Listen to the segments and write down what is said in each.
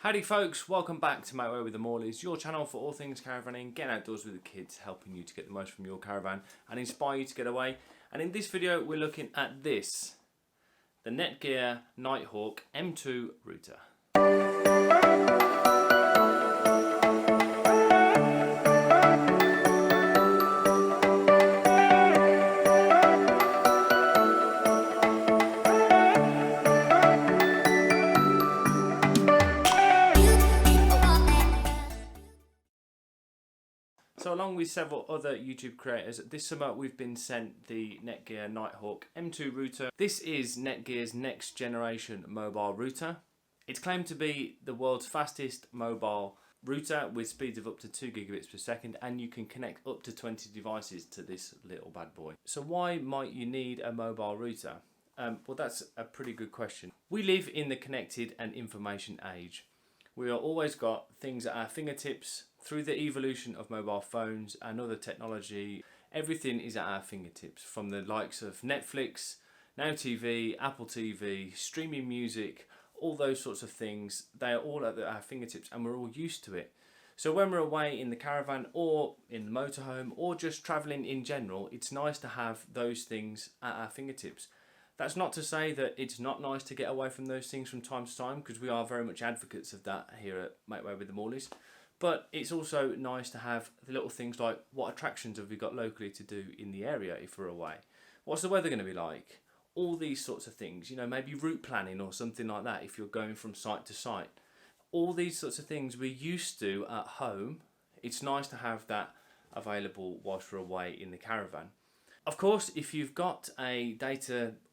Howdy folks, welcome back to My Way with the Morleys, your channel for all things caravanning, getting outdoors with the kids, helping you to get the most from your caravan and inspire you to get away. And in this video we're looking at this, the NETGEAR Nighthawk M2 router. So along with several other YouTube creators, this summer we've been sent the NETGEAR Nighthawk M2 router. This is NETGEAR's next generation mobile router. It's claimed to be the world's fastest mobile router with speeds of up to 2 gigabits per second, and you can connect up to 20 devices to this little bad boy. So why might you need a mobile router? Well, that's a pretty good question. We live in the connected and information age. We have always got things at our fingertips. Through the evolution of mobile phones and other technology, everything is at our fingertips, from the likes of Netflix, Now TV, Apple TV, streaming music, all those sorts of things. They are all at our fingertips and we're all used to it. So when we're away in the caravan or in the motorhome or just travelling in general, it's nice to have those things at our fingertips. That's not to say that it's not nice to get away from those things from time to time, because we are very much advocates of that here at Make Way with the Morleys. But it's also nice to have the little things like, what attractions have we got locally to do in the area if we're away? What's the weather going to be like? All these sorts of things, you know, maybe route planning or something like that if you're going from site to site. All these sorts of things we're used to at home. It's nice to have that available whilst we're away in the caravan. Of course, if you've got a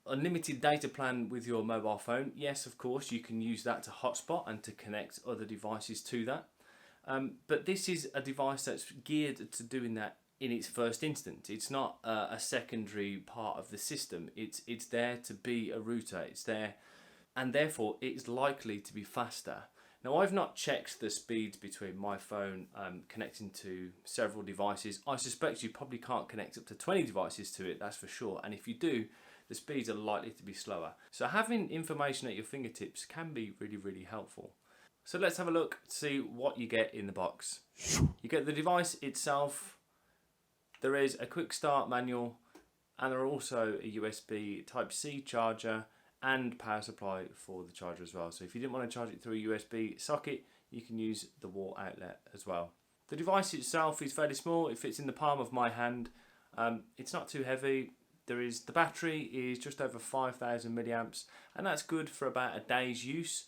unlimited data plan with your mobile phone, yes, of course, you can use that to hotspot and to connect other devices to that. But this is a device that's geared to doing that in its first instance. It's not a secondary part of the system. It's there to be a router. It's there, and therefore it's likely to be faster. Now, I've not checked the speeds between my phone connecting to several devices. I suspect you probably can't connect up to 20 devices to it, that's for sure. And if you do, the speeds are likely to be slower. So having information at your fingertips can be really, really helpful. So let's have a look to see what you get in the box. You get the device itself. There is a quick start manual, and there are also a USB Type-C charger and power supply for the charger as well. So if you didn't want to charge it through a USB socket, you can use the wall outlet as well. The device itself is fairly small. It fits in the palm of my hand. It's not too heavy. The battery is just over 5,000 milliamps, and that's good for about a day's use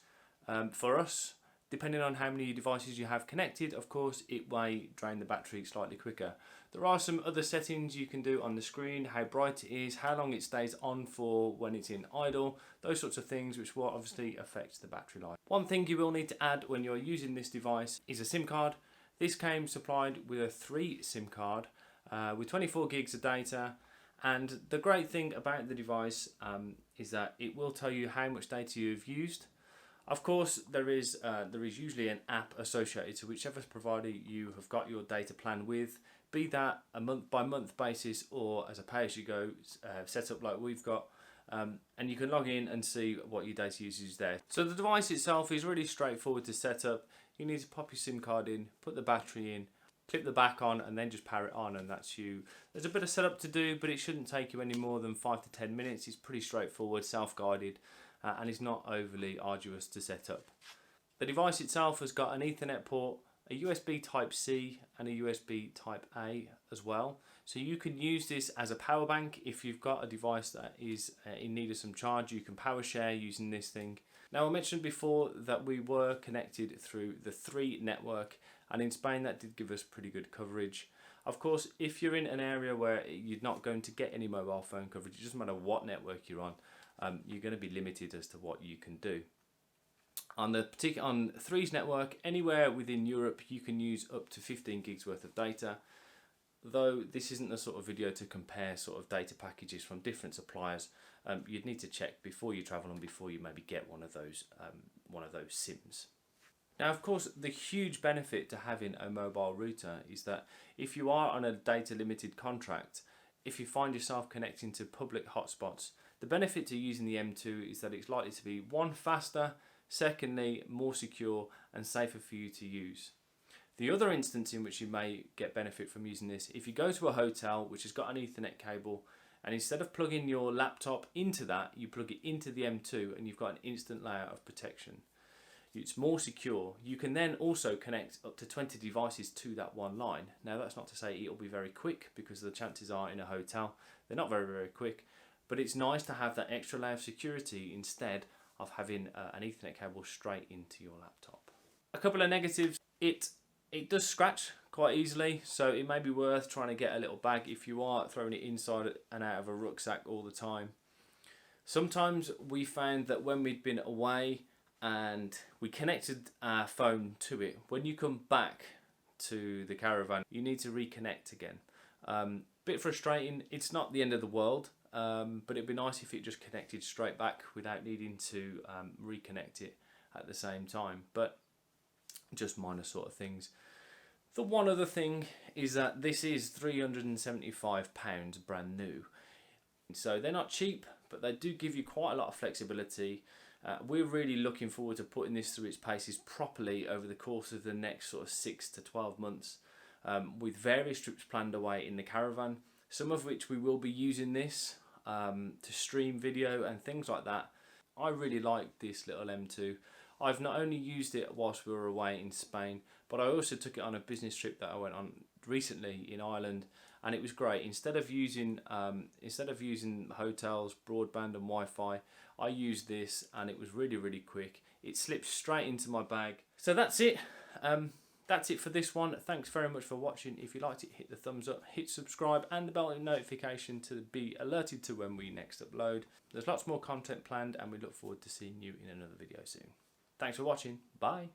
for us. Depending on how many devices you have connected, of course, it may drain the battery slightly quicker. There are some other settings you can do on the screen, how bright it is, how long it stays on for when it's in idle, those sorts of things which will obviously affect the battery life. One thing you will need to add when you're using this device is a SIM card. This came supplied with a 3 SIM card with 24 gigs of data. And the great thing about the device is that it will tell you how much data you've used. Of course, there is usually an app associated to whichever provider you have got your data plan with, be that a month-by-month basis or as a pay-as-you-go setup like we've got, and you can log in and see what your data usage is there. So the device itself is really straightforward to set up. You need to pop your SIM card in, put the battery in, clip the back on, and then just power it on, and that's you. There's a bit of setup to do, but it shouldn't take you any more than 5 to 10 minutes. It's pretty straightforward, self-guided. And it's not overly arduous to set up. The device itself has got an Ethernet port, a USB Type-C and a USB Type-A as well. So you can use this as a power bank. If you've got a device that is in need of some charge, you can power share using this thing. Now, I mentioned before that we were connected through the 3 network, and in Spain that did give us pretty good coverage. Of course, if you're in an area where you're not going to get any mobile phone coverage, it doesn't matter what network you're on, you're going to be limited as to what you can do. On 3's network, anywhere within Europe, you can use up to 15 gigs worth of data. Though this isn't the sort of video to compare sort of data packages from different suppliers, you'd need to check before you travel and before you maybe get one of those SIMs. Now, of course, the huge benefit to having a mobile router is that if you are on a data limited contract, if you find yourself connecting to public hotspots, the benefit to using the M2 is that it's likely to be 1, faster, Secondly, more secure and safer for you to use. The other instance in which you may get benefit from using this, if you go to a hotel which has got an Ethernet cable, and instead of plugging your laptop into that, you plug it into the M2 and you've got an instant layer of protection. It's more secure. You can then also connect up to 20 devices to that one line. Now that's not to say it'll be very quick, because the chances are in a hotel they're not very quick, but it's nice to have that extra layer of security instead of having an Ethernet cable straight into your laptop. A couple of negatives: it does scratch quite easily, so it may be worth trying to get a little bag if you are throwing it inside and out of a rucksack all the time. Sometimes we found that when we'd been away and we connected our phone to it, when you come back to the caravan you need to reconnect again. Bit frustrating. It's not the end of the world, but it'd be nice if it just connected straight back without needing to reconnect it at the same time, but just minor sort of things. The one other thing is that this is £375 brand new, so they're not cheap, but they do give you quite a lot of flexibility. We're really looking forward to putting this through its paces properly over the course of the next sort of 6 to 12 months, with various trips planned away in the caravan, some of which we will be using this to stream video and things like that. I really like this little M2. I've not only used it whilst we were away in Spain, but I also took it on a business trip that I went on recently in Ireland, and it was great. Instead of using hotels, broadband and Wi-Fi, I used this and it was really quick. It slips straight into my bag. So that's it. That's it for this one. Thanks very much for watching. If you liked it, hit the thumbs up, hit subscribe and the bell notification to be alerted to when we next upload. There's lots more content planned and we look forward to seeing you in another video soon. Thanks for watching. Bye.